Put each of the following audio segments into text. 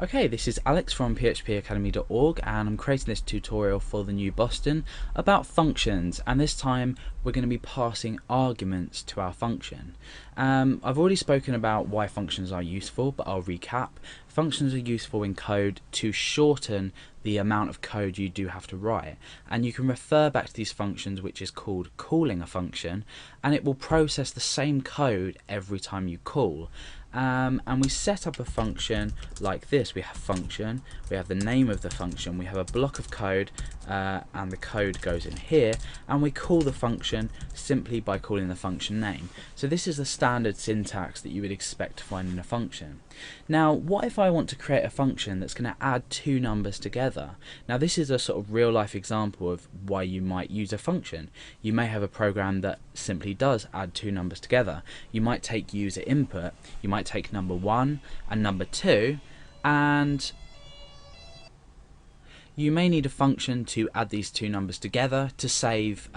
Okay, this is Alex from phpacademy.org and I'm creating this tutorial for the new Boston about functions, and this time we're going to be passing arguments to our function. I've already spoken about why functions are useful, but I'll recap. Functions are useful in code to shorten the amount of code you do have to write, and you can refer back to these functions, which is called calling a function, and it will process the same code every time you call. And we set up a function like this. We have function, we have the name of the function, we have a block of code, and the code goes in here, and we call the function simply by calling the function name. So this is the standard syntax that you would expect to find in a function. Now, what if I want to create a function that's going to add two numbers together? Now, this is a sort of real life example of why you might use a function. You may have a program that simply does add two numbers together. You might take user input, you might take number 1 and number 2, and you may need a function to add these two numbers together to save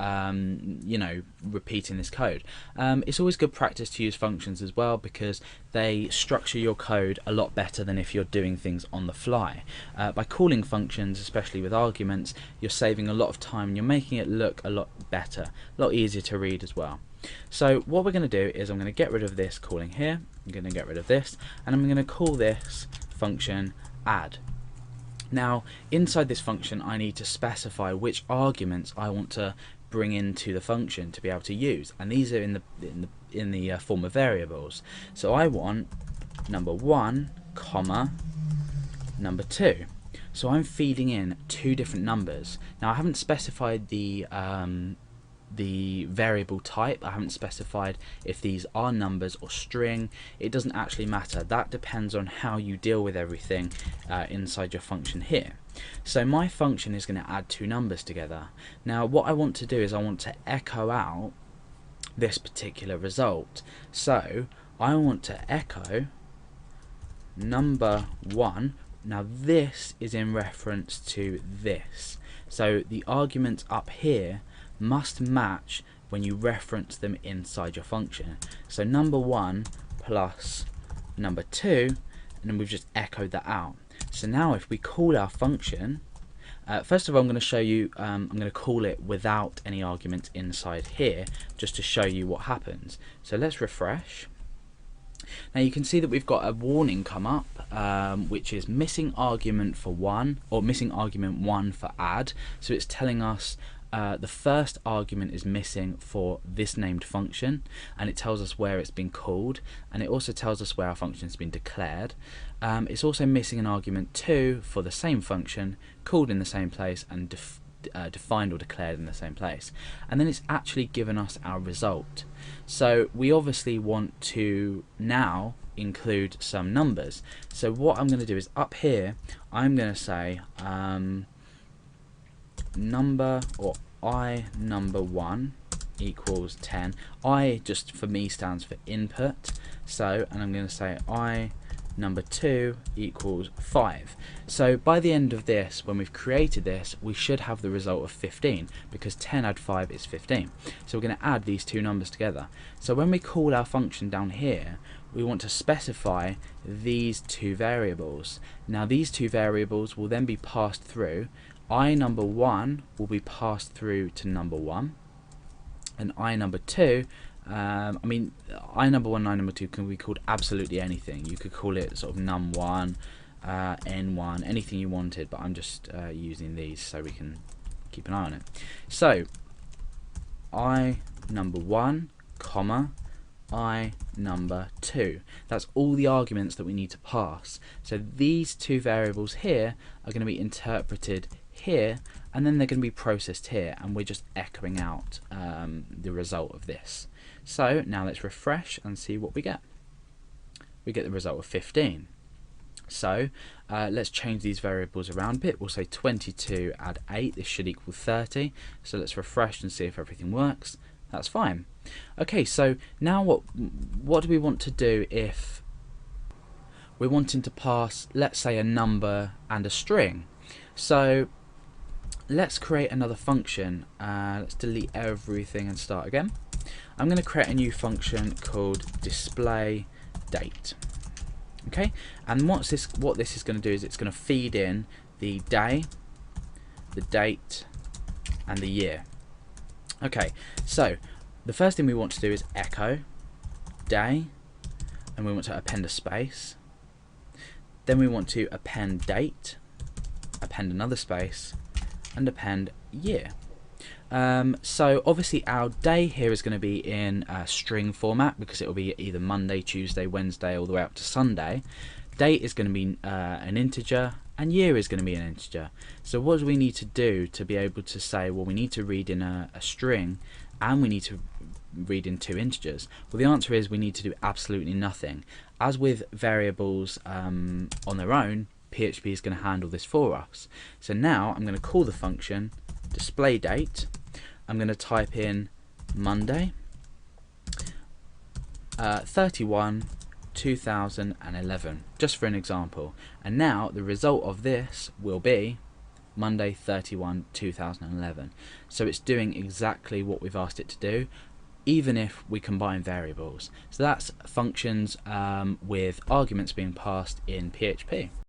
repeating this code. It's always good practice to use functions as well, because they structure your code a lot better than if you're doing things on the fly. By calling functions, especially with arguments, you're saving a lot of time and you're making it look a lot better, a lot easier to read as well. So what we're going to do is I'm going to get rid of this calling here, I'm going to get rid of this, and I'm going to call this function add. Now, inside this function I need to specify which arguments I want to bring into the function to be able to use, and these are in the form of variables. So I want number 1 comma number 2. So I'm feeding in two different numbers. Now I haven't specified the variable type. I haven't specified if these are numbers or string. It doesn't actually matter. That depends on how you deal with everything inside your function here. So my function is going to add two numbers together. Now what I want to do is I want to echo out this particular result. So I want to echo number 1. Now this is in reference to this. So the arguments up here must match when you reference them inside your function. So number 1 plus number 2, and then we've just echoed that out. So now if we call our function, first of all I'm going to show you, I'm going to call it without any arguments inside here, just to show you what happens. So let's refresh. Now you can see that we've got a warning come up, which is missing argument for 1, or missing argument 1 for add. So it's telling us the first argument is missing for this named function, and it tells us where it's been called, and it also tells us where our function has been declared. It's also missing an argument 2 for the same function, called in the same place and defined or declared in the same place, and then it's actually given us our result. So we obviously want to now include some numbers. So what I'm going to do is up here I'm going to say number, or I number 1 equals 10. I just for me stands for input, so, and I'm going to say I number 2 equals 5. So by the end of this, when we've created this, we should have the result of 15, because 10 add 5 is 15. So we're going to add these two numbers together. So when we call our function down here, we want to specify these two variables. Now these two variables will then be passed through. I number 1 will be passed through to number 1, and I number 2, I number 1 and I number 2 can be called absolutely anything. You could call it sort of num1, n1, anything you wanted, but I'm just using these so we can keep an eye on it. So I number 1 comma I number 2. That's all the arguments that we need to pass. So these two variables here are going to be interpreted here, and then they're going to be processed here, and we're just echoing out the result of this. So now let's refresh and see what we get. We get the result of 15. So let's change these variables around a bit. We'll say 22 add 8, this should equal 30. So let's refresh and see if everything works. That's fine. Okay, so now what do we want to do if we're wanting to pass, let's say, a number and a string? So let's create another function. Let's delete everything and start again. I'm going to create a new function called display date. Okay, and what this is going to do is it's going to feed in the day, the date, and the year. Okay, so the first thing we want to do is echo day, and we want to append a space. Then we want to append date, append another space, and append year. So obviously our day here is going to be in string format because it will be either Monday, Tuesday, Wednesday, all the way up to Sunday. Date is going to be an integer, and year is going to be an integer. So what do we need to do to be able to say, well, we need to read in a string and we need to read in two integers? Well, the answer is we need to do absolutely nothing. As with variables on their own, PHP is going to handle this for us. So now I'm going to call the function display date. I'm going to type in Monday 31 2011, just for an example, and now the result of this will be Monday 31 2011. So it's doing exactly what we've asked it to do, even if we combine variables. So that's functions with arguments being passed in PHP.